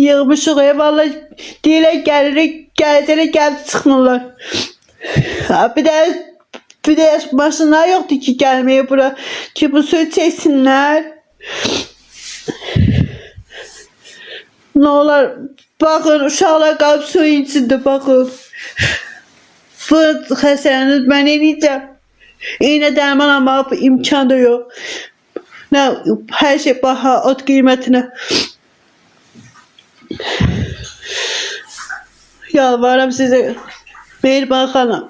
Yığmışıq valla deyirlər gəlirik, gələcəklər gəlib çıxmırlar. Bir də maşınlar yoxdur ki gəlməyə bura ki bu suyu çəksinlər. Nə olar baxın uşaqlar qalıb suyun içində baxın. Bu xəstələnir mən eləyəcəm. İynə dərman almaq imkan da yox. Nə hər şey baha ot qiymətinə. Yalvarıram sizə Mehriban xanım.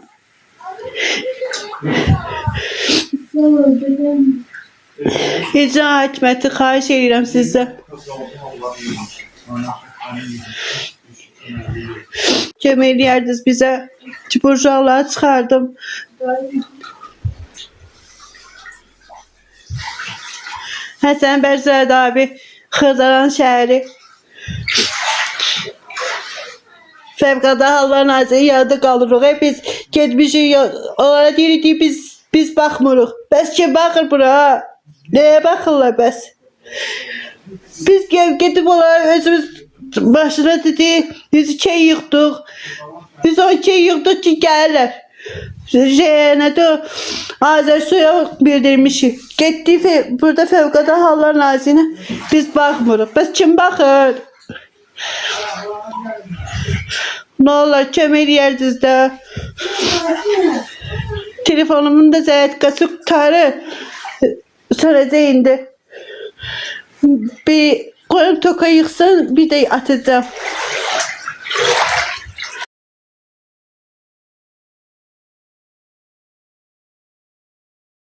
İcra hakimiyyəti xahiş edirəm sizdən. Kömək eləyərdiniz bizə ki bu uşaqları çıxardım. Həsən Bərzədə abi Xırdaran şəhəri. Fövqəladə Hallar Naziri yanında qalırıq. Biz getmişik, onlara deyirik biz baxmırıq. Bəs kim baxır bura? Nəyə baxırlar bəs? Biz gedib onlara özümüz başına dedik, 102 yıxdıq. 112 yıxdıq ki gəlirlər. Nədir o? Azərsuya bildirmişik. Getdik burada Fövqəladə Hallar Nazirinə biz baxmırıq. Bəs kim baxır? Nə olar kömək eləyərdiniz də. Telefonumun da zərətkası qutarır. Sonra indi. Bir qoyum toka yıxsın bir də atacağım.